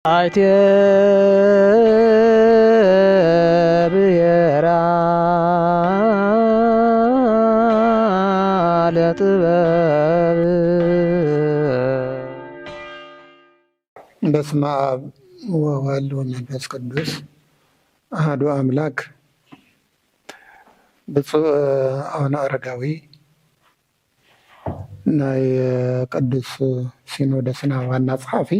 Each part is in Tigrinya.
አይቴ ብሔራ ለጥበብ በስመ አብ ወወልድ ወመንፈስ ቅዱስ አሐዱ አምላክ። ብፁዕ አቡነ አረጋዊ ናይ ቅዱስ ሲኖዶስና ዋና ጸሐፊ፣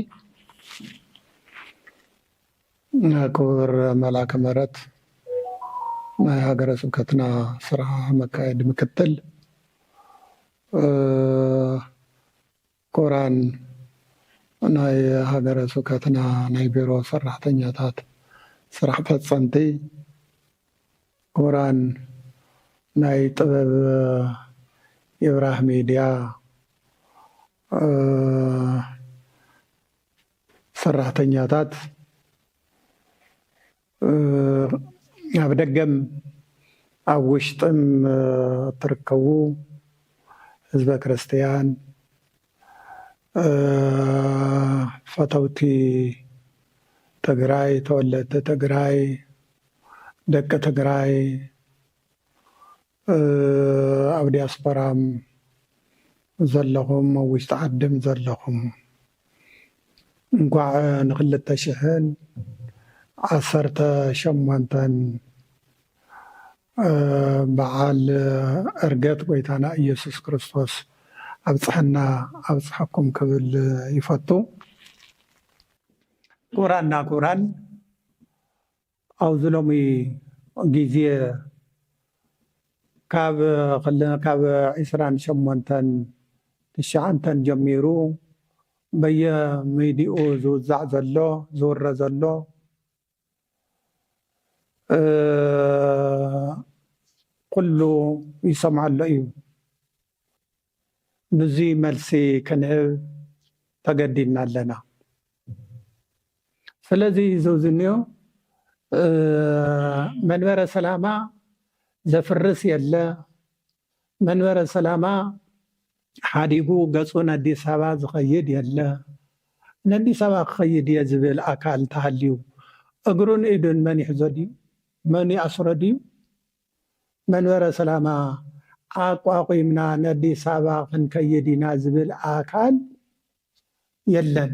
ክቡር መልአከ ምሕረት ናይ ሃገረ ስብከትና ስራ መካየድ ምክትል፣ ክቡራን ናይ ሃገረ ስብከትና ናይ ቢሮ ሰራሕተኛታት ስራሕ ፈጸምቲ፣ ክቡራን ናይ ጥበብ የብራህ ሚድያ ሰራሕተኛታት፣ ኣብ ደገም ኣብ ውሽጥም እትርከቡ ህዝበ ክርስቲያን፣ ፈተውቲ ትግራይ፣ ተወለድቲ ትግራይ፣ ደቂ ትግራይ፣ ኣብ ዲያስፖራም ዘለኹም፣ ኣብ ውሽጢ ዓድም ዘለኹም እንኳዕ ን2018 በዓል ዕርገት ጎይታና ኢየሱስ ክርስቶስ ኣብፅሐና ኣብፅሐኩም ክብል ይፈቱ። ክቡራንና ክቡራን፣ ኣብዚ ሎሚ ግዜ ካብ 28/9 ጀሚሩ በየሚድኡ ዝውዛዕ ዘሎ ዝውረ ዘሎ ኩሉ ይሰምዓሎ እዩ። ንዚ መልሲ ክንህብ ተገዲድና ኣለና። ስለዚ ዝውዝንዮ መንበረ ሰላማ ዘፍርስ የለ፣ መንበረ ሰላማ ሓዲጉ ገጹን አዲስ አበባ ዝኸይድ የለ፣ ንአዲስ አበባ ክኸይድ እየ ዝብል ኣካል እንተሃልዩ እግሩን ኢዱን መን ይሕዞ ድዩ? መን ይኣስሮ ድዩ? መንበረ ሰላማ ኣቋቂምና ንአዲስ አበባ ክንከይድ ኢና ዝብል ኣካል የለን።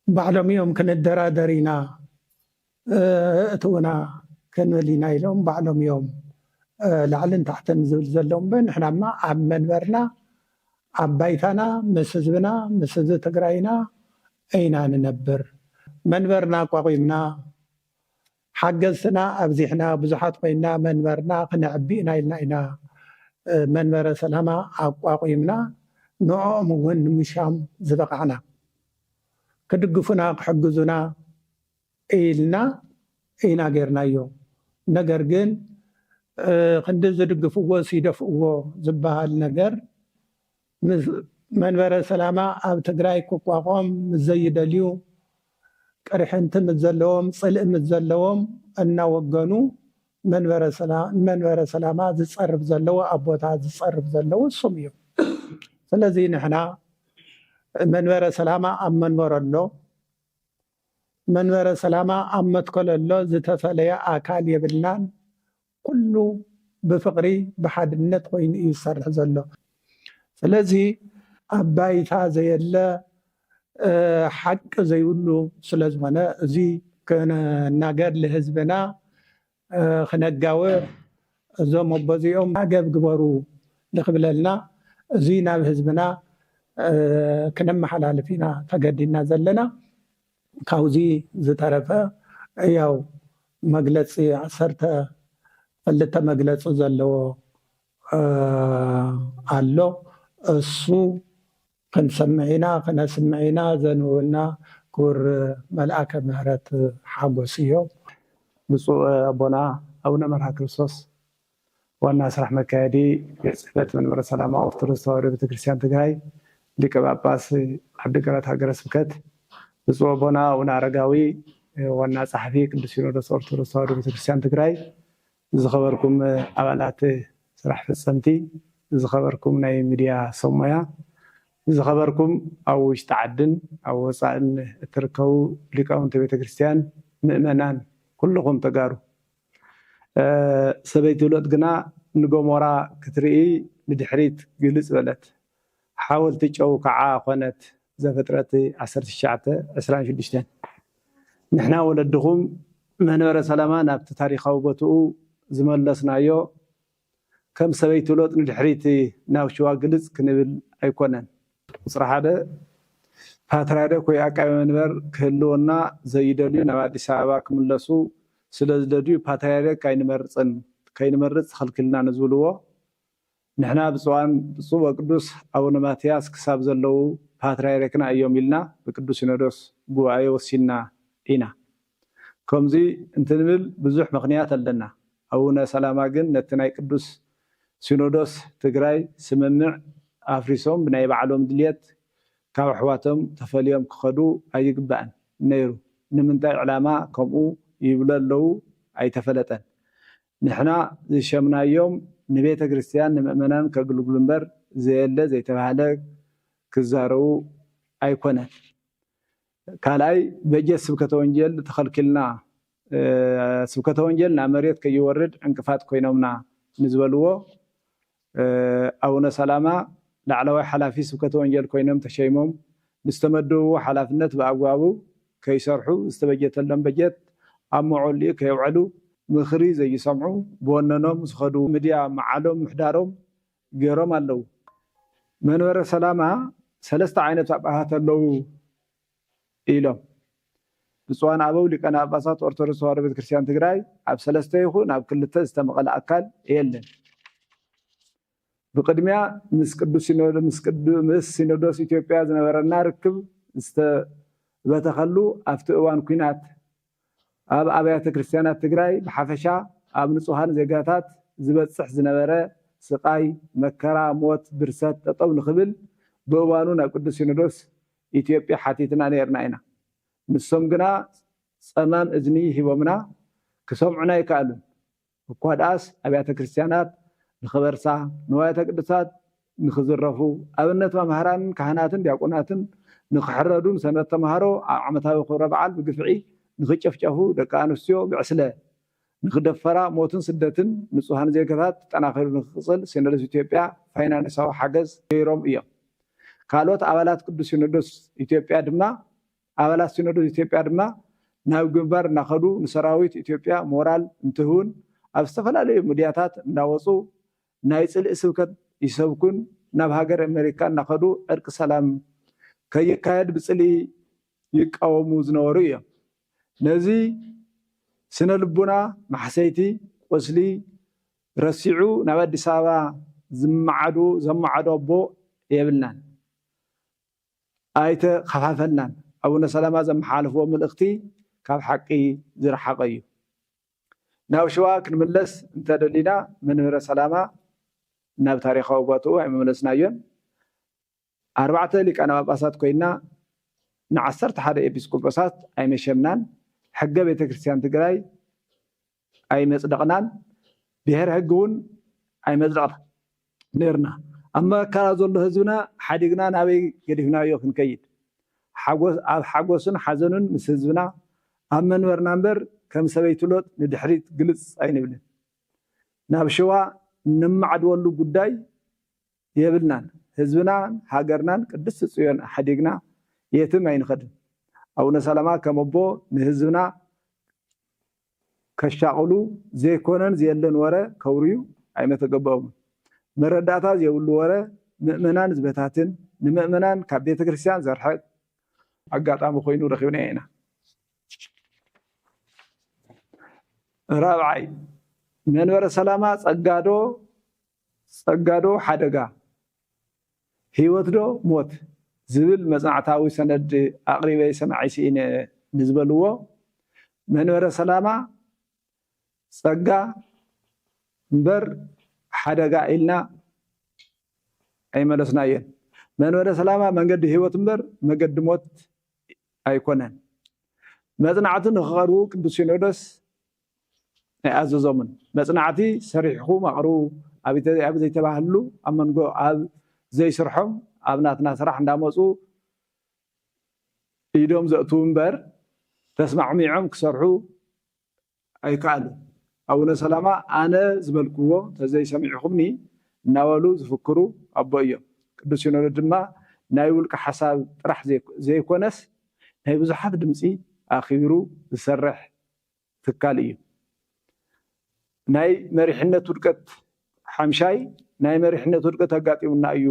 ባዕሎም እዮም ክንደራደር ኢና እትውና ክንብል ኢና ኢሎም ባዕሎም እዮም ላዕልን ታሕትን ዝብል ዘለዎም። ንሕናማ ኣብ መንበርና ኣብ ባይታና ምስ ህዝብና ምስ ህዝቢ ትግራይና ኢና ንነብር። መንበርና ኣቋቂምና ሓገዝትና ኣብዚሕና ብዙሓት ኮይና መንበርና ክነዕቢእና ኢልና ኢና መንበረ ሰላማ ኣቋቂምና ንዕኦም እውን ንምሻም ዝበቃዕና ክድግፉና ክሕግዙና ኢልና ኢና ጌርናዮ። ነገር ግን ክንዲ ዝድግፍዎ ሲደፍእዎ ዝበሃል ነገር መንበረ ሰላማ ኣብ ትግራይ ክቋቋም ዘይደልዩ ቀሪሕንቲ ምስ ዘለዎም ፅልእ ምስ ዘለዎም እናወገኑ መንበረ ሰላማ ዝፀርፍ ዘለዎ ኣቦታት ዝፀርፍ ዘለዎ እሱም እዮም። ስለዚ ንሕና መንበረ ሰላማ ኣብ መንበሮ ኣሎ፣ መንበረ ሰላማ ኣብ መትከሎ ኣሎ ዝተፈለየ ኣካል የብልናን። ኩሉ ብፍቅሪ ብሓድነት ኮይኑ እዩ ዝሰርሕ ዘሎ። ስለዚ ኣብ ባይታ ዘየለ ሓቂ ዘይብሉ ስለ ዝኾነ እዚ ክናገር ንህዝብና ክነጋውር እዞም ኣቦዚኦም ኣገብ ግበሩ ንክብለልና እዚ ናብ ህዝብና ክነመሓላልፍ ኢና ተገዲድና ዘለና። ካብዚ ዝተረፈ ያው መግለፂ 12 መግለፂ ዘለዎ ኣሎ። እሱ ክንሰምዕ ኢና ክነስምዕ ኢና። ዘንብበልና ክቡር መልአከ ምሕረት ሓጎስ እዮም። ብፁዕ ኣቦና ኣቡነ መርሃ ክርስቶስ ዋና ስራሕ መካየዲ ቤት ጽሕፈት መንበረ ሰላማ ኦርቶዶክስ ተዋህዶ ቤተክርስቲያን ትግራይ ሊቀ ጳጳስ ዓዲግራት ሃገረ ስብከት፣ ብፁዕ ኣቦና ኣቡነ አረጋዊ ዋና ጸሐፊ ቅዱስ ሲኖዶስ ኦርቶዶክስ ተዋህዶ ቤተክርስቲያን ትግራይ፣ ዝኸበርኩም ኣባላት ስራሕ ፈጸምቲ፣ ዝኸበርኩም ናይ ሚድያ ሰብ ሞያ፣ ዝኸበርኩም ኣብ ውሽጢ ዓድን ኣብ ወፃእን እትርከቡ ሊቃውንቲ ቤተክርስትያን ምእመናን ኩልኩም ተጋሩ ሰበይቲ ሎጥ ግና ንጎሞራ ክትርኢ ንድሕሪት ግልጽ በለት ሓወልቲ ጨው ከዓ ኮነት ዘፍጥረት 19:26 ንሕና ወለድኹም መንበረ ሰላማ ናብቲ ታሪኻዊ ቦትኡ ዝመለስናዮ ከም ሰበይቲ ሎጥ ንድሕሪት ናብ ሽዋ ግልጽ ክንብል ኣይኮነን ቁፅሪ ሓደ ፓትርያርክ ወይ ኣቃቤ መንበር ክህልወና ዘይደልዩ ናብ ኣዲስ ኣበባ ክምለሱ ስለዝደልዩ ፓትርያርክ ከይንመርፅ ከልክልና ንዝብልዎ ንሕና ብፁዕ ወቅዱስ ኣቡነ ማትያስ ክሳብ ዘለው ፓትርያርክና እዮም ኢልና ብቅዱስ ሲኖዶስ ጉባኤ ወሲና ኢና ከምዚ እንትንብል ብዙሕ ምክንያት ኣለና ኣቡነ ሰላማ ግን ነቲ ናይ ቅዱስ ሲኖዶስ ትግራይ ስምምዕ ኣፍሪሶም ብናይ ባዕሎም ድልየት ካብ ኣሕዋቶም ተፈልዮም ክኸዱ ኣይግባእን ነይሩ ንምንታይ ዕላማ ከምኡ ይብሉ ኣለው ኣይተፈለጠን ንሕና ዝሸምናዮም ንቤተ ክርስቲያን ንምእመናን ከገልግሉ እምበር ዘየለ ዘይተባሃለ ክዛረቡ ኣይኮነን ካልኣይ በጀት ስብከተ ወንጌል ተኸልኪልና ስብከተ ወንጌል ናብ መሬት ከይወርድ ዕንቅፋት ኮይኖምና ንዝበልዎ ኣቡነ ሰላማ ላዕለዋይ ሓላፊ ስብከተ ወንጌል ኮይኖም ተሸይሞም ንዝተመደብዎ ሓላፍነት ብኣግባቡ ከይሰርሑ ዝተበጀተሎም በጀት ኣብ መዕልኡ ከይውዕሉ ምኽሪ ዘይሰምዑ ብወነኖም ዝኸዱ ሚድያ መዓሎም ምሕዳሮም ገይሮም ኣለው መንበረ ሰላማ 3 ዓይነት ጳጳሳት ኣለው ኢሎም ብፁዓን ኣበው ሊቃነ ጳጳሳት ኦርቶዶክስ ተዋህዶ ቤተክርስትያን ትግራይ ኣብ 3 ይኹን ኣብ 2 ዝተመቐለ ኣካል የለን بقدميا مس سينودوس إثيوبيا زنبرنا ركب بتخلو أفتوان كينات أب أبيات كريستيانات تجراي بحفشة أب نصوحان زجاتات زبط صح زنبرة سقاي مكرا موت برسات تطول خبل بوانونا قدس سينودوس إثيوبيا حتيتنا نيرناينا نسوم جنا صنان إذني هومنا كسمعنا يكالون وقاداس أبيات كريستيانات نخبرسا نوايا تقدسات نخزرفو أبنت مهران كهناتن دياقوناتن نخحردون سنة مهارو عمتها وخورة بعال بقفعي نخجفجفو دكانوسيو بعسلة نخدفرا موتن سدتن نصوحان زيكتات تناخر نخصل سينودوس إثيوبيا فاينا نساو حاجز غيروم إياه كالوت أولاد قدس سينودوس إثيوبيا دمنا أولاد سينودوس إثيوبيا دمنا ناو جنبار ناخدو نسراويت إثيوبيا مورال انتهون أبستفلا لي مدياتات ناوصو نايصل اسوكت يسوكن ناب هاجر أمريكا ناخدو أرك سلام كي كايد بصلي يقاومو زنورو إياه نزي سنة لبنا محسيتي وصلي رسعو ناب أديس أبابا زمعدو بو يبلنان آيت خفافلنان أبونا سلامة زمحالفو ملأختي كاب حقي زر حقي ناو شواك نملس انت دلينا منبر سلامة ناب تاريخ وباتو عم ملسنا يون 4 لك أنا باباسات كوينا نعصرت حدا إبسكوباسات أي مشمنان حقا بيت كريستيان تقراي أي مصدقنان بهر حقون أي مصدق نيرنا أما كارازول هزونا حديقنا نابي قدفنا يوخن كيد حقوسن حزنون مسهزونا أما نور نمبر كم سويت لوط ندحريت جلس أي نبلن نابشوا نمعد ولو قداي يبلنان هزبنا هاجرنان قدس صيون حديقنا يتم أين خدم أو نسلما كمبو نهزبنا كشاقلو زي كونن زيلن ورا كوريو أي متقبهم مرداتا زيولو ورا مؤمنان زبتاتن نمؤمنان كبيت كريستيان زرحت أقاطعم خوينو رخيبنا هنا رابعي منبر سلامة صقادو حدقا هيوتدو موت زبل مزعتاوي سند أقريبا سمعي سين نزبلوه منبر سلامة صقا مبر حدقا إلنا أي ملسنايين منبر سلامة من قد هيوت مبر من قد موت أيكونن مزنعتن خغرو قدس سينودوس أزوزمن مصنعتي سريحو مقرو أبي زي تباهلو أما نقول أب زي سرحهم ኣብናትና ስራሕ እንዳመፁ ኢዶም ዘእቱ እምበር ተስማዕሚዖም ክሰርሑ ኣይከኣሉ ኣቡነ ሰላማ ኣነ ዝበልክዎ ተዘይ ሰሚዕኹምኒ እናበሉ ዝፍክሩ ኣቦ እዮም ቅዱስ ሲኖዶስ ድማ ናይ ውልቀ ሓሳብ ጥራሕ ዘይኮነስ ናይ ብዙሓት ድምፂ ኣኺቢሩ ዝሰርሕ ትካል እዩ ናይ መሪሕነት ውድቀት ሓምሻይ ናይ መሪሕነት ውድቀት ኣጋጢሙና እዩ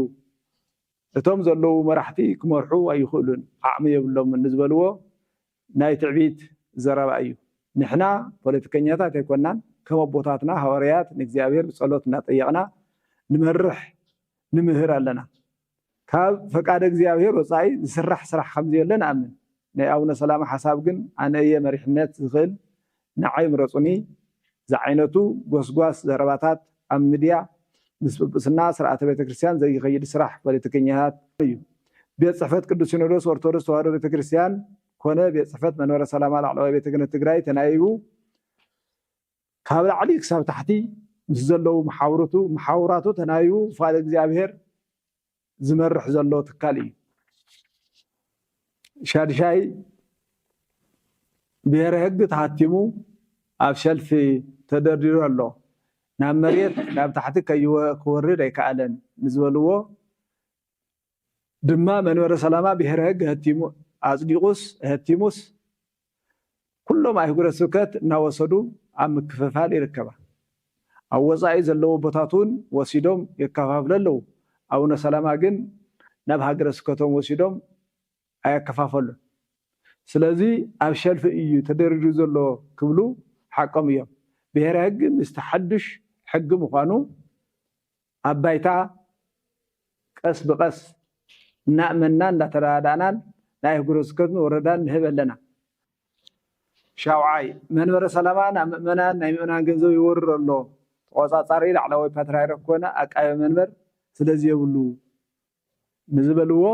እቶም ዘለዉ መራሕቲ ክመርሑ ኣይኽእሉን ዓቕሚ የብሎም ንዝበልዎ ናይ ትዕቢት ዘረባ እዩ ንሕና ፖለቲከኛታት ኣይኮናን ከም ኣቦታትና ሃዋርያት ንእግዚኣብሔር ብጸሎት እናጠየቕና ንመርሕ ንምህር ኣለና ካብ ፈቃደ እግዚአብሔር ወፃኢ ዝስራሕ ስራሕ ከምዚ የለን ኣምን ናይ ኣቡነ ሰላማ ሓሳብ ግን ኣነ እየ መሪሕነት ዝኽእል ንዓይ ምረፁኒ ዝዓይነቱ ጎስጓስ ዘረባታት ኣብ ሚድያ ምስ ጵጵስና ስርዓተ ቤተክርስትያን ዘይኸይድ ስራሕ ፖለቲከኛታት እዩ ቤት ጽሕፈት ቅዱስ ሲኖዶስ ኦርቶዶክስ ተዋህዶ ቤተክርስትያን ኮነ ቤት ጽሕፈት መንበረ ሰላማ ላዕለዋይ ቤተ ክህነት ትግራይ ተናይቡ ካብ ላዕሊ ክሳብ ታሕቲ ምስ ዘለዉ መሓውራቱ ተናይቡ ፍቃደ እግዚአብሔር ዝመርሕ ዘሎ ትካል እዩ ሻድሻይ ብሔረ ሕጊ ተሃቲሙ ኣብ ሸልፊ ተደርዲሩ ኣሎ ናብ መሬት ናብ ታሕቲ ክወርድ ኣይከኣለን ንዝበልዎ ድማ መንበረ ሰላማ ብሔረ ሕጊ ህቲሙ ኣጽዲቁስ ህቲሙስ ኩሎም ኣህጉረ ስብከት እናወሰዱ ኣብ ምክፍፋል ይርከባ ኣብ ወፃኢ ዘለዉ ቦታቱን ወሲዶም የከፋፍለለዉ ኣቡነ ሰላማ ግን ናብ ሃገረ ስብከቶም ወሲዶም ኣየከፋፈሉን ስለዚ ኣብ ሸልፊ እዩ ተደርዲሩ ዘሎ ክብሉ ሓቆም እዮም ብሔረ ሕጊ ምስቲ ሓድሽ ሕጊ ምዃኑ ኣብ ባይታ ቀስ ብቀስ እናእመና እንዳተረዳእናን ናይ ኣህጉረ ስብከትን ወረዳን ንህብ ኣለና ሻውዓይ መንበረ ሰላማ ናብ ምእመናን ናይ ምእመናን ገንዘብ ይወርር ኣሎ ተቆፃፃሪ ላዕለዋይ ፓትርያርክ ኮነ ኣቃቤ መንበር ስለዚ የብሉ ንዝበልዎ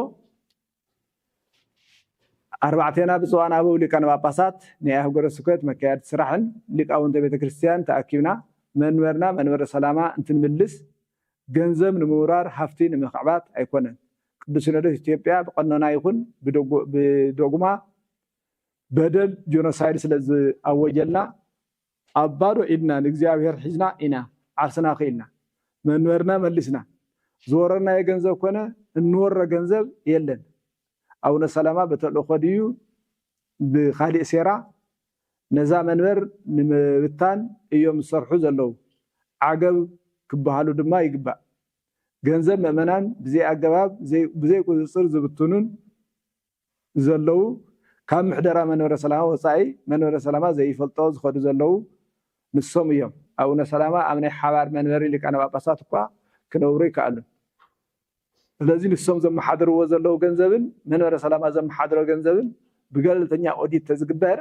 ኣርባዕተና ብፅዋን ኣበው ሊቃነ ጳጳሳት ናይ ኣህጉረ ስብከት መካየዲ ስራሕን ሊቃውንተ ቤተክርስትያን ተኣኪብና መንበርና መንበረ ሰላማ እንትንምልስ ገንዘብ ንምውራር ሃፍቲ ንምኽዕባት ኣይኮነን ቅዱስ ሲኖዶስ ኢትዮጵያ ብቀኖና ይኹን ብዶግማ በደል ጆኖሳይድ ስለዚ ኣወጀልና ኣብ ባዶ ኢድና ንእግዚኣብሔር ሒዝና ኢና ዓርስና ክኢልና መንበርና መሊስና ዝወረርና የገንዘብ ኮነ እንወረ ገንዘብ የለን ኣቡነ ሰላማ በተልእኮ ድዩ ብካሊእ ሴራ ነዛ መንበር ንምብታን እዮም ዝሰርሑ ዘለዉ ዓገብ ክበሃሉ ድማ ይግባእ ገንዘብ ምእመናን ብዘይ ኣገባብ ብዘይ ቁፅፅር ዝብትኑን ዘለዉ ካብ ምሕደራ መንበረ ሰላማ ወፃኢ መንበረ ሰላማ ዘይፈልጦ ዝኸዱ ዘለዉ ንሶም እዮም ኣቡነ ሰላማ ኣብ ናይ ሓባር መንበሪ ሊቃነ ጳጳሳት እኳ ክነብሩ ይከኣሉ ስለዚ ንሶም ዘመሓድርዎ ዘለዉ ገንዘብን መንበረ ሰላማ ዘመሓድሮ ገንዘብን ብገለልተኛ ኦዲት ተዝግበር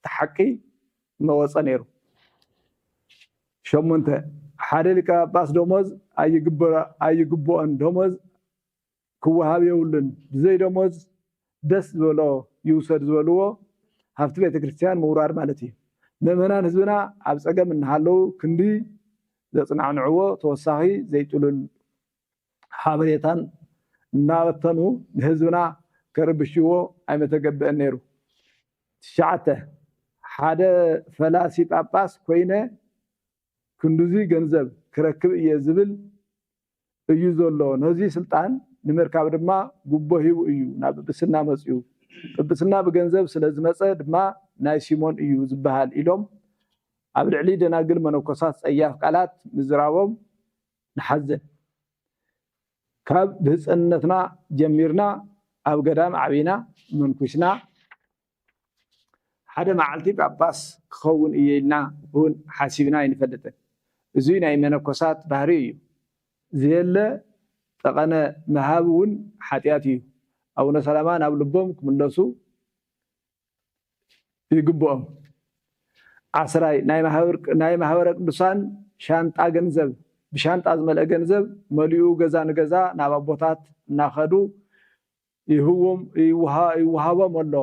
ተሓቂ መወፀ ነይሩ ሸሞንተ ሓደ ሊቀ ጳጳስ ደሞዝ ኣይግብኦን ደሞዝ ክወሃብ የብሉን ብዘይ ደሞዝ ደስ ዝበሎ ይውሰድ ዝበልዎ ሃብቲ ቤተክርስትያን ምውራር ማለት እዩ ምእመናን ህዝብና ኣብ ፀገም እናሃለዉ ክንዲ ዘፅናዕንዕዎ ተወሳኺ ዘይጥሉል ሓበሬታን እናበተኑ ንህዝብና ከርብሽዎ ኣይመተገብአን ነይሩ ትሽዓተ ሓደ ፈላሲ ጳጳስ ኮይነ ክንዱዚ ገንዘብ ክረክብ እየ ዝብል እዩ ዘሎ ነዚ ስልጣን ንምርካብ ድማ ጉቦ ሂቡ እዩ ናብ ጵጵስና መፅኡ ጵጵስና ብገንዘብ ስለዝመፀ ድማ ናይ ሲሞን እዩ ዝበሃል ኢሎም ኣብ ልዕሊ ደናግል መነኮሳት ፀያፍ ቃላት ምዝራቦም ንሓዘን ካብ ብህፅነትና ጀሚርና ኣብ ገዳም ዓቢና መንኩስና ሓደ መዓልቲ ጳጳስ ክኸውን እየ ኢልና እውን ሓሲብና ይንፈልጥን እዚ ናይ መነኮሳት ባህሪ እዩ ዘየለ ጠቐነ መሃብ እውን ሓጢያት እዩ ኣቡነ ሰላማ ናብ ልቦም ክምለሱ ይግብኦም ዓስራይ ናይ ማህበረ ቅዱሳን ሻንጣ ገንዘብ ብሻንጣ ዝመልአ ገንዘብ መሊኡ ገዛ ንገዛ ናብ ኣቦታት እናኸዱ ይውሃቦም ኣሎ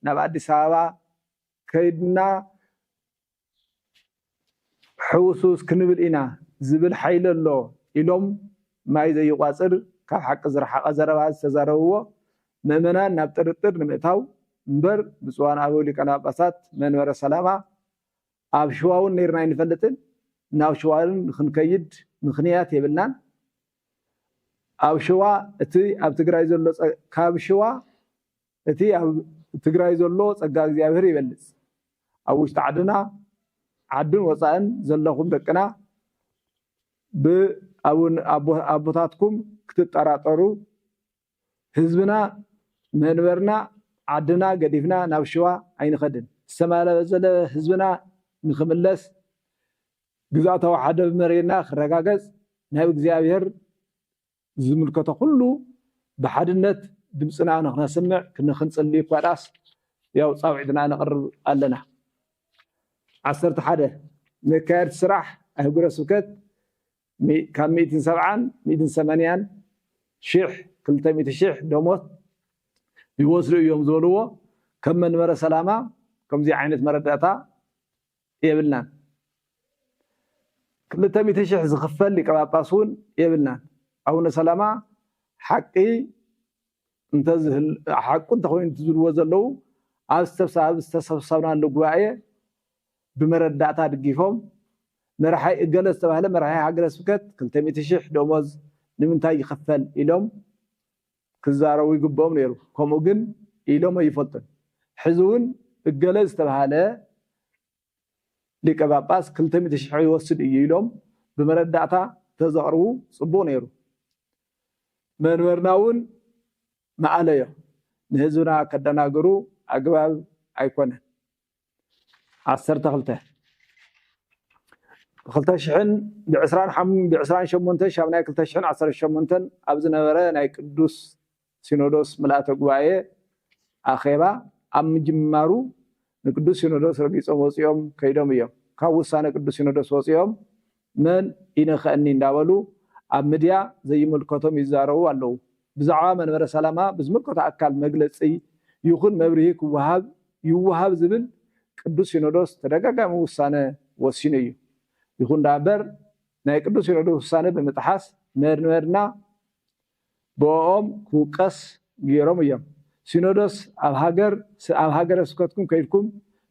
ናብ ኣዲስ ኣበባ ከይድና ሕውሱስ ክንብል ኢና ዝብል ሓይሊ ኣሎ ኢሎም ማይ ዘይቋፅር ካብ ሓቂ ዝረሓቐ ዘረባ ዝተዛረብዎ ምእመናን ናብ ጥርጥር ንምእታው እምበር ብፁዓን ኣበው ሊቃነ ጳጳሳት መንበረ ሰላማ ኣብ ሽዋውን ነይርና ይንፈልጥን ናብ ሽዋውን ክንከይድ ምክንያት የብልናን ኣብ ሽዋ እቲ ኣብ ትግራይ ዘሎ ካብ ሽዋ እቲ ኣብ ትግራይ ዘሎ ጸጋ እግዚአብሔር ይበልጽ ኣብ ውሽጢ ዓድና ዓድን ወፃእን ዘለኹም ደቅና ብኣቡን ኣቦታትኩም ክትጠራጠሩ ህዝብና መንበርና ዓድና ገዲፍና ናብ ሽዋ ኣይንኸድን ዝተማለዘለ ህዝብና ንኽምለስ ግዛእታዊ ሓደ መሬና ክረጋገጽ ናብ እግዚአብሔር ዝምልከቶ ኩሉ ብሓድነት ድምፅና ንኽነስምዕ ክንጽልይ ኳዳስ ያው ጻውዒትና ነቕርብ ኣለና 11 መካየድ ስራሕ ኣህጉረ ስብከት ካብ 170 180 ሽሕ 200,000 ደሞዝ ይወስዱ እዮም ዝበልዎ ከም መንበረ ሰላማ ከምዚ ዓይነት መረዳእታ የብልናን 200,000 ዝኽፈል ሊቀ ጳጳስ እውን የብልናን ኣቡነ ሰላማ ሓቂ ሓቁ እንተኮይኑ ዝብልዎ ዘለው ኣብ ዝተሰብሰብናሉ ጉባኤ ብመረዳእታ ድጊፎም መራሓይ እገለ ዝተባህለ መራሓይ ሃገረ ስብከት 200,000 ደሞዝ ንምንታይ ይኽፈል ኢሎም ክዛረቡ ይግብኦም ነይሩ ከምኡ ግን ኢሎም ኣይፈልጡን ሕዚ እውን እገለ ዝተባህለ ሊቀ ጳጳስ 200,000 ይወስድ እዩ ኢሎም ብመረዳእታ ተዘቕርቡ ጽቡቕ ነይሩ መንበርና እውን መዓለዮ ንህዝብና ከደናግሩ ኣግባብ ኣይኮነን 12 ብ28 ሻምናይ 2018 ኣብ ዝነበረ ናይ ቅዱስ ሲኖዶስ ምልኣተ ጉባኤ ኣኼባ ኣብ ምጅማሩ ንቅዱስ ሲኖዶስ ረጊፆም ወፂኦም ከይዶም እዮም ካብ ውሳነ ቅዱስ ሲኖዶስ ወፂኦም መን ኢነኸእኒ እንዳበሉ ኣብ ሚድያ ዘይምልከቶም ይዛረቡ ኣለዉ ብዛዕባ መንበረ ሰላማ ብዝምልከቶ ኣካል መግለፂ ይኹን መብርሂ ይወሃብ ዝብል ቅዱስ ሲኖዶስ ተደጋጋሚ ውሳነ ወሲኑ እዩ ይኹን ዳበር ናይ ቅዱስ ሲኖዶስ ውሳነ ብምጥሓስ መንበርና ብኦም ክውቀስ ገይሮም እዮም ሲኖዶስ ኣብ ሃገረ ስብከትኩም ከይድኩም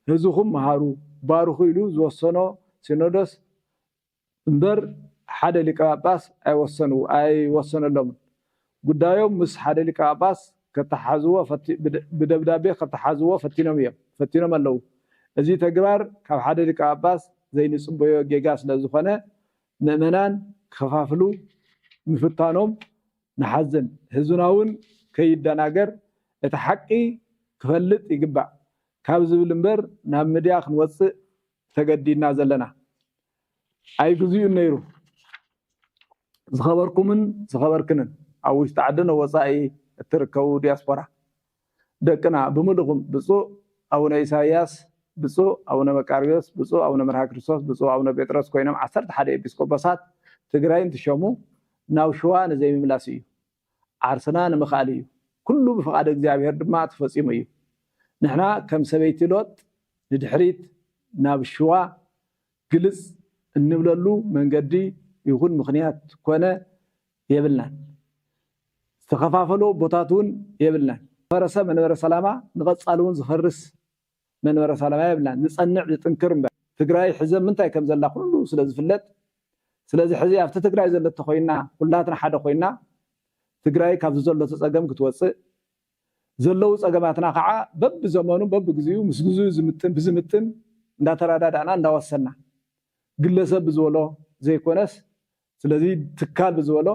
ህዝብኩም መሃሩ ባርኹ ኢሉ ዝወሰኖ ሲኖዶስ እምበር ሓደ ሊቀ ጳጳስ ኣይወሰነሎም ጉዳዮም ምስ ሓደ ሊቀ ጳጳስ ከተሓዝዎ ብደብዳቤ ከተሓዝዎ ፈቲኖም ኣለዉ እዚ ተግባር ካብ ሓደ ሊቀ ጳጳስ ዘይንጽበዮ ጌጋ ስለ ዝኾነ ምእመናን ከፋፍሉ ምፍታኖም ንሓዝን ህዝብና እውን ከይደናገር እቲ ሓቂ ክፈልጥ ይግባእ ካብ ዝብል እምበር ናብ ሚድያ ክንወፅእ ተገዲድና ዘለና ኣይግዝኡ ነይሩ ዝኸበርኩምን ዝኸበርክንን ኣብ ውሽጢ ዓድን ወፃኢ እትርከቡ ዲያስፖራ ደቅና ብምልኹም ብፁዕ ኣቡነ ኢሳያስ ብፁዕ ኣቡነ መቃርዮስ ብፁዕ ኣቡነ መርሃ ክርስቶስ ብፁዕ ኣቡነ ጴጥሮስ ኮይኖም 11 ኤጲስቆጶሳት ትግራይ እንትሸሙ ናብ ሽዋ ንዘይምምላስ እዩ ዓርስና ንምኽኣል እዩ ኩሉ ብፍቃድ እግዚአብሔር ድማ ተፈጺሙ እዩ ንሕና ከም ሰበይቲ ሎጥ ንድሕሪት ናብ ሽዋ ግልጽ እንብለሉ መንገዲ ይኹን ምኽንያት ኮነ የብልናን ዝተኸፋፈሉ ቦታት እውን የብልናን ፈረሰ መንበረ ሰላማ ንቐጻሊ እውን ዝፈርስ መንበረ ሰላማ የብልናን ዝጸንዕ ዝጥንክር እምበር ትግራይ ሕዘ ምንታይ ከም ዘላ ኩሉ ስለ ዝፍለጥ ስለዚ ሕዚ ኣብቲ ትግራይ ዘለቶ ኮይና ኩላትና ሓደ ኮይና ትግራይ ካብ ዘሎ ተጸገም ክትወፅእ ዘለው ጸገማትና ከዓ በብዘመኑ በብግዚኡ ምስ ግዝኡ ብዝምጥን እንዳተራዳዳና እንዳወሰና ግለሰብ ብዝበሎ ዘይኮነስ ስለዚ ትካል ብዝበሎ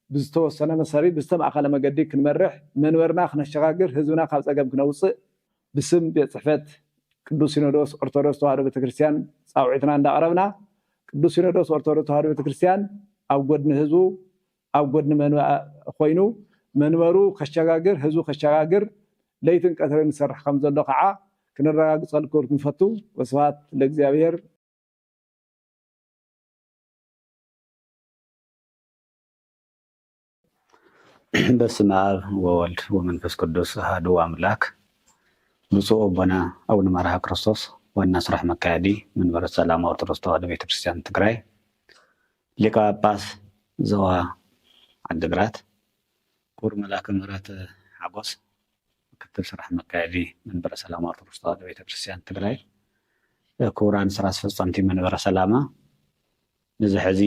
ብዝተወሰነ መሰሪ ብዝተማእኸለ መገዲ ክንመርሕ መንበርና ክነሸጋግር ህዝብና ካብ ጸገም ክነውፅእ ብስም ቤት ጽሕፈት ቅዱስ ሲኖዶስ ኦርቶዶክስ ተዋህዶ ቤተክርስቲያን ጻውዒትና እንዳቀረብና ቅዱስ ሲኖዶስ ኦርቶዶክስ ተዋህዶ ቤተክርስቲያን ኣብ ጎድኒ ህዝቡ ኣብ ጎድኒ ኮይኑ መንበሩ ከሸጋግር ህዝቡ ከሸጋግር ለይትን ቀትርን ዝሰርሕ ከም ዘሎ ከዓ ክንረጋግፀልኩም ክንፈቱ ወስብሐት ለእግዚአብሔር በስመ አብ ወወልድ ወመንፈስ ቅዱስ አሐዱ አምላክ ብፁዕ አቡነ አቡነ መርሃ ክርስቶስ ዋና ስራሕ መካየዲ መንበረ ሰላማ ኦርቶዶክስ ተዋህዶ ቤተክርስቲያን ትግራይ ሊቀ ጳጳስ ዞባ ዓዲግራት ክቡር መልአከ ምህረት ሓጎስ ምክትል ስራሕ መካየዲ መንበረ ሰላማ ኦርቶዶክስ ተዋህዶ ቤተክርስቲያን ትግራይ ክቡራን ስራ አስፈጻምቲ መንበረ ሰላማ ነዚ ሕዚ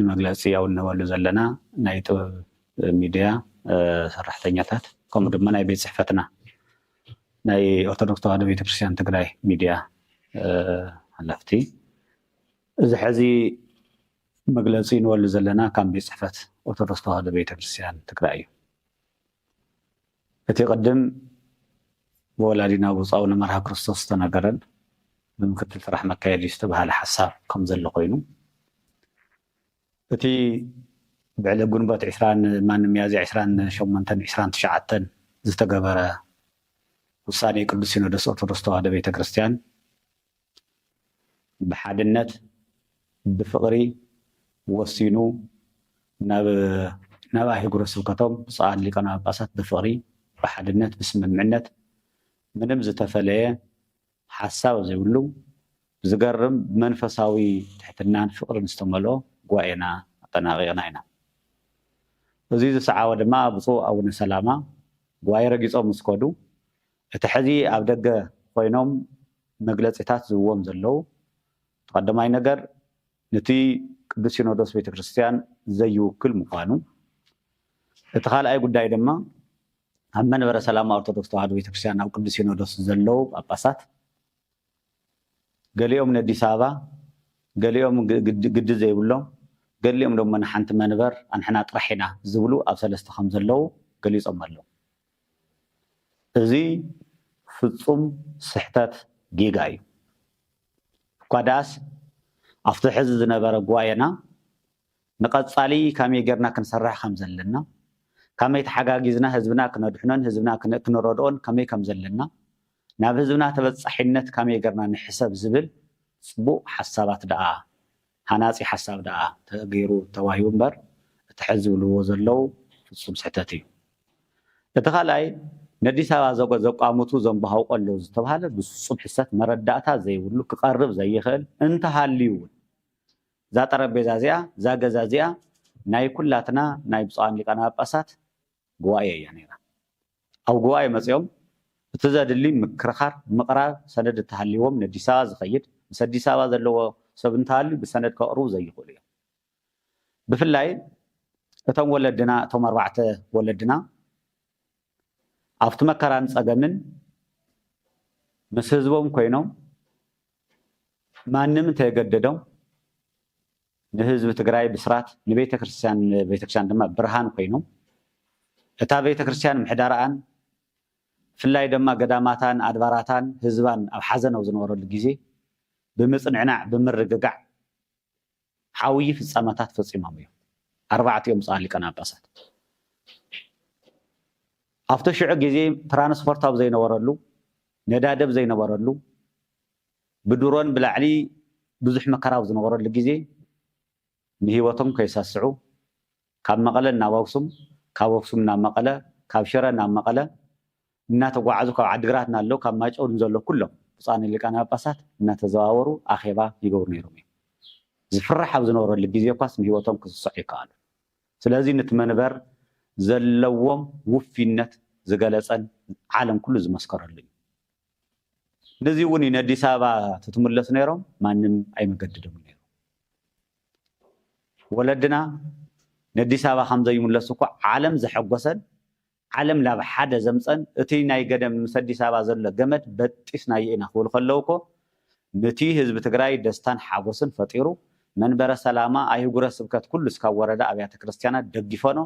ንመግለፂ ያው እንበሉ ዘለና ናይ ጥበብ ሚድያ ሰራሕተኛታት ከምኡ ድማ ናይ ቤት ጽሕፈትና ናይ ኦርቶዶክስ ተዋህዶ ቤተክርስቲያን ትግራይ ሚድያ ሓላፍቲ እዚ ሕዚ መግለፂ ንበሉ ዘለና ካብ ቤት ጽሕፈት ኦርቶዶክስ ተዋህዶ ቤተክርስቲያን ትግራይ እዩ። እቲ ቅድም ብወላዲና ብፁዕ አቡነ መርሃ ክርስቶስ ዝተነገረን ብምክትል ስራሕ መካየዲ ዝተባሃለ ሓሳብ ከም ዘሎ ኮይኑ እቲ ብዕለ ግንቦት 20 ሚያዝያ 28-29 ዝተገበረ ውሳኔ ቅዱስ ሲኖዶስ ኦርቶዶክስ ተዋህዶ ቤተክርስቲያን ብሓድነት ብፍቅሪ ወሲኑ ናብ ኣህጉረ ስብከቶም ብፃዓን ሊቃነ ጳጳሳት ብፍቅሪ ብሓድነት ብስምምዕነት ምንም ዝተፈለየ ሓሳብ ዘይብሉ ዝገርም መንፈሳዊ ትሕትናን ፍቅርን ዝተመልኦ ጉባኤና ኣጠናቂቕና ኢና። እዚ ዝሰዓወ ድማ ብፁዕ አቡነ ሰላማ ጉባኤ ረጊፆም ምስ ከዱ እቲ ሕዚ ኣብ ደገ ኮይኖም መግለፂታት ዝህብዎም ዘለው ተቀዳማይ ነገር ነቲ ቅዱስ ሲኖዶስ ቤተክርስቲያን ዘይውክል ምኳኑ፣ እቲ ካልኣይ ጉዳይ ድማ ኣብ መንበረ ሰላማ ኦርቶዶክስ ተዋህዶ ቤተክርስቲያን ኣብ ቅዱስ ሲኖዶስ ዘለው ጳጳሳት ገሊኦም ንአዲስ አበባ ገሊኦም ግዲ ዘይብሎም ገሊኦም ድማ ንሓንቲ መንበር ኣንሕና ጥራሕ ኢና ዝብሉ ኣብ ሰለስተ ከም ዘለው ገሊፆም ኣለዉ። እዚ ፍጹም ስሕተት ጌጋ እዩ። እኳ ደኣስ ኣብቲ ሕዚ ዝነበረ ጉባኤና ንቐፃሊ ከመይ ጌርና ክንሰርሕ ከም ዘለና ከመይ ተሓጋጊዝና ህዝብና ክነድሕኖን ህዝብና ክንረድኦን ከመይ ከም ዘለና ናብ ህዝብና ተበፃሒነት ከመይ ጌርና ንሕሰብ ዝብል ፅቡቅ ሓሳባት ደኣ ሃናፂ ሓሳብ ደኣ ተገይሩ ተዋሂቡ እምበር እቲ ሕዚ ዝብልዎ ዘለው ፍጹም ስሕተት እዩ። እቲ ካልኣይ ንአዲስ አበባ ዘቋሙቱ ዘንበሃው ቀሎ ዝተባሃለ ብፍጹም ሕሰት መረዳእታ ዘይብሉ ክቐርብ ዘይኽእል እንተሃልዩ እውን እዛ ጠረጴዛ እዚኣ እዛ ገዛ እዚኣ ናይ ኩላትና ናይ ብፁዓን ሊቃነ ጳጳሳት ጉባኤ እያ ነይራ። ኣብ ጉባኤ መፅኦም እቲ ዘድሊ ምክርኻር ምቕራብ ሰነድ እተሃልይዎም ንአዲስ አበባ ዝኸይድ ምስ አዲስ አበባ ዘለዎ ሰብ እንተሃልዩ ብሰነድ ከቕርቡ ዘይኽእሉ እዮም። ብፍላይ እቶም ወለድና እቶም 4 ወለድና ኣብቲ መከራን ፀገምን ምስ ህዝቦም ኮይኖም ማንም እንተየገደዶም ንህዝቢ ትግራይ ብስራት ንቤተክርስቲያን ድማ ብርሃን ኮይኖም እታ ቤተክርስቲያን ምሕዳርኣን ፍላይ ድማ ገዳማታን ኣድባራታን ህዝባን ኣብ ሓዘን ኣብ ዝነበረሉ ግዜ ብምፅንዕናዕ ብምርግጋዕ ሓውይ ፍፃመታት ፈፂሞም እዮም 4 ብፁዓን ሊቃነ ጳጳሳት። ኣብቲ ሽዑ ግዜ ትራንስፖርት ኣብ ዘይነበረሉ ነዳደብ ዘይነበረሉ ብድሮን ብላዕሊ ብዙሕ መከራ ኣብ ዝነበረሉ ግዜ ንሂወቶም ከይሳስዑ ካብ መቐለ ናብ ኣክሱም ካብ ኣክሱም ናብ መቐለ ካብ ሽረ ናብ መቐለ እናተጓዓዙ ካብ ዓዲግራት ናለው ካብ ማይጨው ዘሎ ኩሎም ብፁዓን ሊቃነ ጳጳሳት እናተዘዋወሩ ኣኼባ ይገብሩ ነይሮም እዮም። ዝፍራሕ ኣብ ዝነበረሉ ግዜ እኳስ ንሂወቶም ክስስዑ ይከኣሉ። ስለዚ ነቲ መንበር ዘለዎም ውፊነት ዝገለፀን ዓለም ኩሉ ዝመስከረሉ እዩ። ነዚ እውን ንአዲስ አበባ ትትምለሱ ነይሮም ማንም ኣይመገድዶም ነይሩ። ወለድና ንአዲስ አበባ ከም ዘይምለሱ እኳ ዓለም ዘሐጎሰን ዓለም ናብ ሓደ ዘምፀን እቲ ናይ ገደም ምስ አዲስ አበባ ዘሎ ገመድ በጢስናዮ ኢና ክብሉ ከለው እኮ ነቲ ህዝቢ ትግራይ ደስታን ሓጎስን ፈጢሩ መንበረ ሰላማ ኣህጉረ ስብከት ኩሉ እስካብ ወረዳ ኣብያተ ክርስቲያናት ደግፈኖ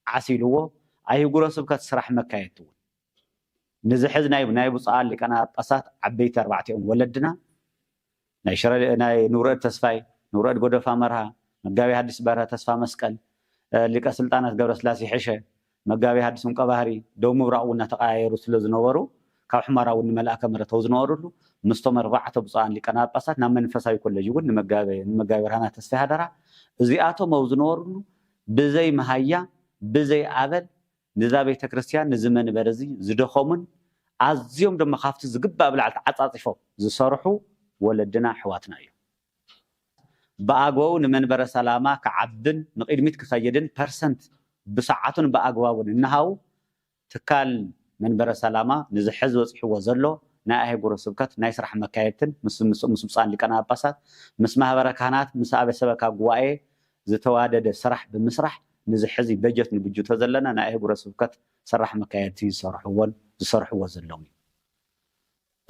ዓሲልዎ ኣህጉረ ስብከት ስራሕ መካየድ እውን ነዚ ሕዚ ናይ ብፁዓን ሊቃነ ጳጳሳት ዓበይቲ 4 ወለድና ናይ ንውረድ ተስፋይ ንውረድ ጎደፋ መርሃ መጋቢ ሐዲስ በርሀ ተስፋ መስቀል ሊቀ ስልጣናት ገብረስላሴ ሕሸ መጋቢ ሐዲስ ምቀባህሪ ደው ምብራቅ እውን ተቀያየሩ ስለ ዝነበሩ ካብ ሕማራ እውን መልአከ ምህረት ዝነበሩሉ ምስቶም 4 ብፁዓን ሊቃነ ጳጳሳት ናብ መንፈሳዊ ኮሌጅ እውን ንመጋቢ ብርሃና ተስፋ ሃደራ እዚኣቶም ኣብ ዝነበሩሉ ብዘይ መሃያ ብዘይ ኣበል ንዛ ቤተክርስቲያን ንዚ መንበር እዚ ዝደኸሙን ኣዝዮም ድማ ካብቲ ዝግባእ ብላዕሊ ተዓፃፂፎም ዝሰርሑ ወለድና ኣሕዋትና እዮም። ብኣግባቡ ንመንበረ ሰላማ ክዓብን ንቅድሚት ክኸይድን ፐርሰንት بساعتون بأقوابون إنهاو تكال منبر سلامة نزحز وصحو وزلو ناهي قرصبكت نايسرح مكايتن مسبصان لكنا باسات مسمها بركانات مسابة سبكا قوائي زتوادد سرح بمسرح نزحزي بجت نبجو تزلنا ناهي قرصبكت سرح مكايتي سرحو وزلومي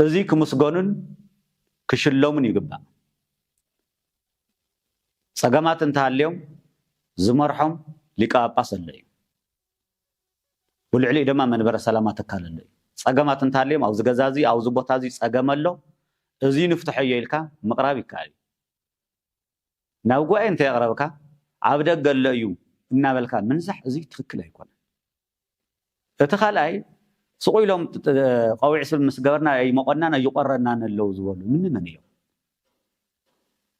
ازي كمسقونن كشلومن يقبع صقامات انتها اليوم زمرحهم لقاء باس اللي والعلي دما منبر سلامة تكال اللي صقامات انتها اليوم او زقزازي او زبوتازي صقام اللو ازي نفتحي يلكا مقرابي كالي ناوقوا انت يقربك عبدك قال لأيو إنا بالكان منزح ازي تخكله يكون اتخالاي سقوي لهم قوي عسل مسقرنا اي مقرنا يقررنا اللوز ولو من يوم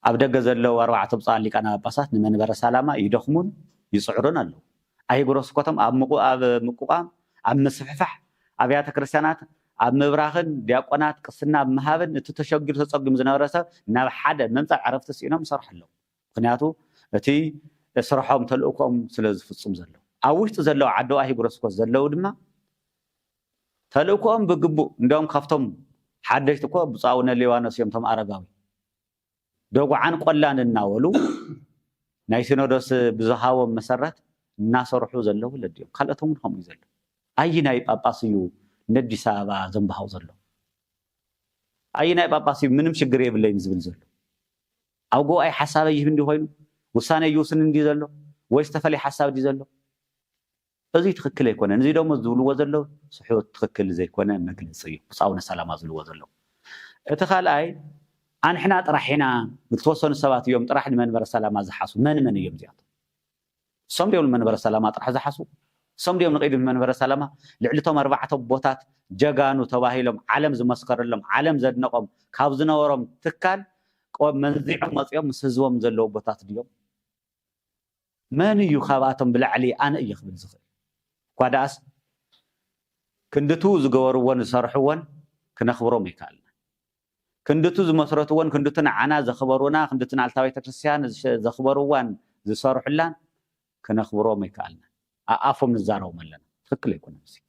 عبد الجزلو وروعة تبصان لك أنا بسات من برا سلامة يدخمون يصعرون له أي جروس كتم أب مقام أب مسفح أبيات كريستيانات أب مبراخن دياقونات قصنا بمهابن تتشجر تصقم زنارسة ناب حدا ممتع عرفت سينهم صرح له قنياتو التي صرحهم تلقوكم سلز في الصم زلو أوش تزلو عدو أي جروس كوز زلو دما تلقوكم بجبو ندوم خفتم حدش تكو بصاونا ليوانوس يوم أرقاوي دوغو عن قلان الناولو ناي سينودوس بزهاو مسرات ناسرحو زلو لديو خلتهم هم يزلو اي ناي باباسيو ندي سابا زنبهاو زلو اي ناي باباسيو منم شجر يبلين زبل زلو اوغو اي حساب يهندي هوينو وسانه يوسن اندي زلو ويس تفلي حساب دي زلو ازي تخكل يكون انزي دوم زولو زلو صحيو تخكل زي كونه مغلصي بصاونا سلامه زلو زلو اتخالاي أنا حنا طرحنا بتوصل السبات يوم طرح المنبر السلامة زحاسو من يوم زياد صم يوم المنبر السلامة طرح زحاسو صم يوم نقيد المنبر السلامة لعلتهم 4 بوتات جاغانو تباهيلهم علم زمسكر لهم علم زدنقهم كابزنا ورم تكال قوم منزعهم مصيوم مسزوم زلو بوتات ديوم من يخاباتهم بالعلي أنا يخبل زخير كواداس كندتو زغورون صرحون كنخبرهم يكال كندتو زمسرتون كندتنا عنا زخبرونا كندتنا على تاويت كريستيان زخبروان زصرحلان كنخبرو ميكالنا افهم نزارو ملنا تكل يكون مسي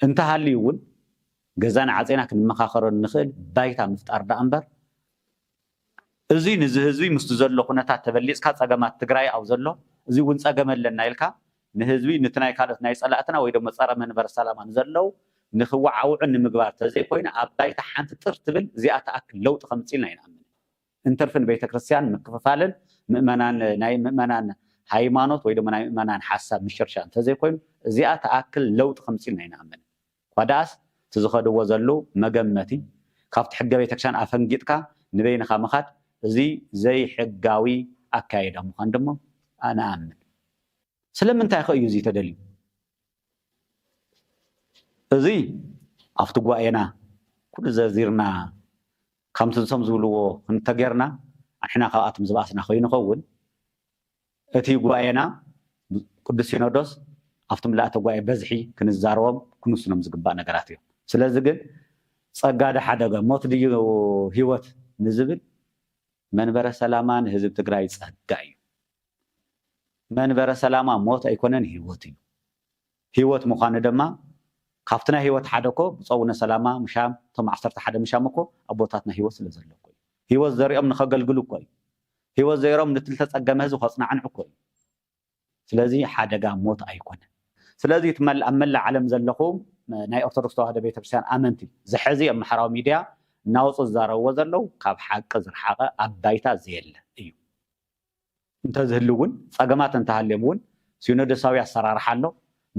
انت هالي يقول غزانا عصينا كنمخاخرو نخل بايتا مفتار دا انبر ازي نزهزوي مستزلو كنتا تبليص كا صقامات تግራይ او زلو ازي ون صقملنا يلكا نهزوي نتناي كالت ناي صلاتنا وي دم صره منبر سلامان زلو نخوعو عن مغبار تزي كوينا ابايتا حانت ترتبل زيات اكل لو تخمصيلنا ينامن انترفن بيت كريستيان مكففالن مؤمنان ناي مؤمنان ሃይማኖት ወይ ደሞ ናይ መናን ሐሳብ ምሽርሻን ተዘይ ኮይኑ زيات اكل لو تخمصيلنا ينامن وداس تزخدو زلو مغمتي كافت حق بيت كريستيان افنجيتكا نبينخا مخات زي زي حقاوي اكايدا مخان دمو انا امن سلمنتا يخيو زي تدلي ازي افتغواينا كل زرزيرنا كمتنسم زولو انتغيرنا احنا خاطم زباسنا خوين خون اتي غواينا قدس سينودوس افتم لا تغواي بزحي كنزاروم كنسنم زغبا نغرات يو سلازي ግን ጸጋደ ሓደጋ ሞት ድዩ ህይወት ንዝብል መንበረ ሰላማን ህዝብ ትግራይ ጸጋ እዩ መንበረ ሰላማ ሞት አይኮነን ህይወት እዩ ህይወት ምዃኑ ድማ ካፍትና ህይወት ሓደኮ ብጸውነ ሰላማ ምሻም ቶም 11 ምሻምኮ አቦታትና ህይወት ስለዘለኮ ህይወት ዘሪኦም ንኸገልግሉ እኮ ህይወት ዘይሮም ንትልተ ጸገመ ህዝብ ኸጽናዕን እኮ ስለዚህ ሓደጋ ሞት አይኮነን ስለዚህ ትመል አመላ ዓለም ዘለኹም ናይ ኦርቶዶክስ ተዋህዶ ቤተክርስቲያን አመንቲ ዝሕዚ አምሕራው ሚድያ ናውጽ ዛረዎ ዘለው ካብ ሓቂ ዝርሓቀ አባይታ ዘየለ እዩ እንተዝህልውን ጸገማት እንተሃልየውን ሲኖዶሳዊ አሰራርሓ ኣሎ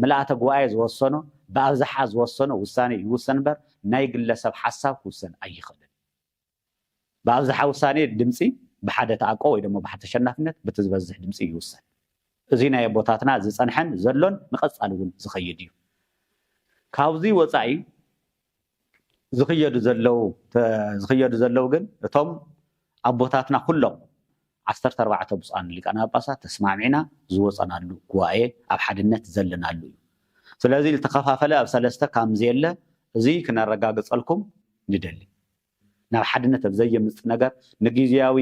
ملأت جوايز وصنو بأزحاز وصنو وساني يوسن بر نايق لسب حساب وسن أي خدم بأزح وساني دمسي بحدة عقو إذا ما بحدة شنفنت بتزبزح دمسي يوسن زينا يبوتاتنا زي صنحن زلون نقص علون زخيديو كاوزي وصعي زخيد زلو جن توم أبوتاتنا كلهم 14 بصان اللي كان اباسات تسمعنا زوصنا له غواي اب حدነት زلنا له ስለዚህ ተከፋፈለ ኣብ ሰለስተ ካም ዘየለ እዚ ክነረጋግጸልኩም ንደሊ ናብ ሓድነት ዘየምጽ ነገር ንግዚያዊ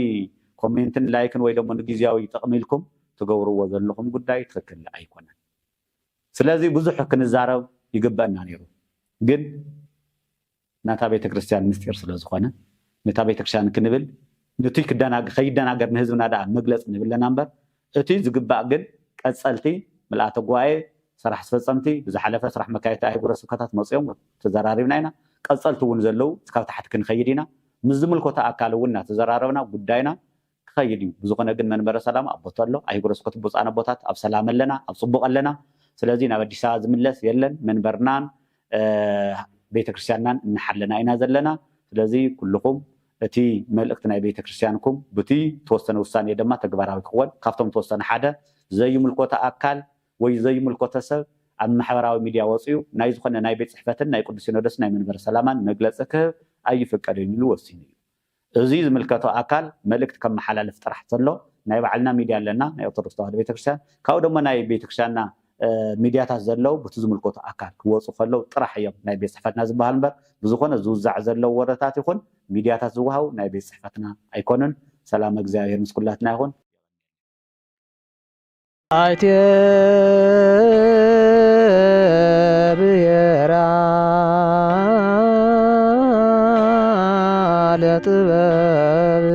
ኮሜንትን ላይክን ወይ ደሞ ንግዚያዊ ተቅሚልኩም ትገብርዎ ዘለኹም ጉዳይ ትክክል አይኮነን ስለዚህ ብዙሕ ክንዛረብ ይግበአና ነይሩ ግን ናታ ቤተክርስትያን ምስጢር ስለ ዝኾነ ነታ ቤተክርስትያን ክንብል ነቲ ከይደናገር ንህዝብና ዳ መግለጽ ንብለና እምበር እቲ ዝግባእ ግን ቀጸልቲ ምልኣተ ጉባኤ ስራሕ አስፈጸምቲ ዝሓለፈ ስራሕ መካየቲ ኣህጉረ ስብከታት መፅኦም ተዘራሪብና ኢና ቀጸልቲ እውን ዘለው እስካብ ታሕቲ ክንኸይድ ኢና ምስ ዝምልከቶ ኣካል እውን እናተዘራረብና ጉዳይና ክኸይድ እዩ ብዝኾነ ግን መንበረ ሰላም ኣቦቶ ኣሎ ኣህጉረ ስብከት ብፃነ ቦታት ኣብ ሰላም ኣለና ኣብ ፅቡቅ ኣለና ስለዚ ናብ ኣዲስ ኣበባ ዝምለስ የለን መንበርናን ቤተክርስትያንናን እናሓለና ኢና ዘለና ስለዚ ኩልኩም እቲ መልእክቲ ናይ ቤተክርስትያንኩም በቲ ተወሰነ ውሳኔ ድማ ተግባራዊ ክኾን ካብቶም ተወሰነ ሓደ ዘይምልከቶ ኣካል ወይ ዘይምልከቶ ሰብ ኣብ ማሕበራዊ ሚድያ ወፅዩ ናይ ዝኾነ ናይ ቤት ጽሕፈትን ናይ ቅዱስ ሲኖዶስ ናይ መንበረ ሰላማን መግለፂ ክህብ ኣይፍቀድን ኢሉ ወሲኑ እዩ እዚ ዝምልከቶ ኣካል መልእክቲ ከመሓላልፍ ጥራሕ ዘሎ ናይ ባዕልና ሚድያ ኣለና ናይ ኦርቶዶክስ ተዋህዶ ቤተክርስትያን ካብኡ ድማ ናይ ቤተክርስትያንና ሚድያታት ዘለው በቲ ዝምልከቶ ኣካል ክወፁ ከለው ጥራሕ እዮም ናይ ቤት ጽሕፈትና ዝበሃል እምበር ብዝኾነ ዝውዛዕ ዘለው ወረታት ይኹን ሚድያታት ዝወሃቡ ናይ ቤት ጽሕፈትና ኣይኮኑን ሰላም እግዚአብሔር ምስ ኩላትና ይኹን አይቴ ብሔራ ለጥበብ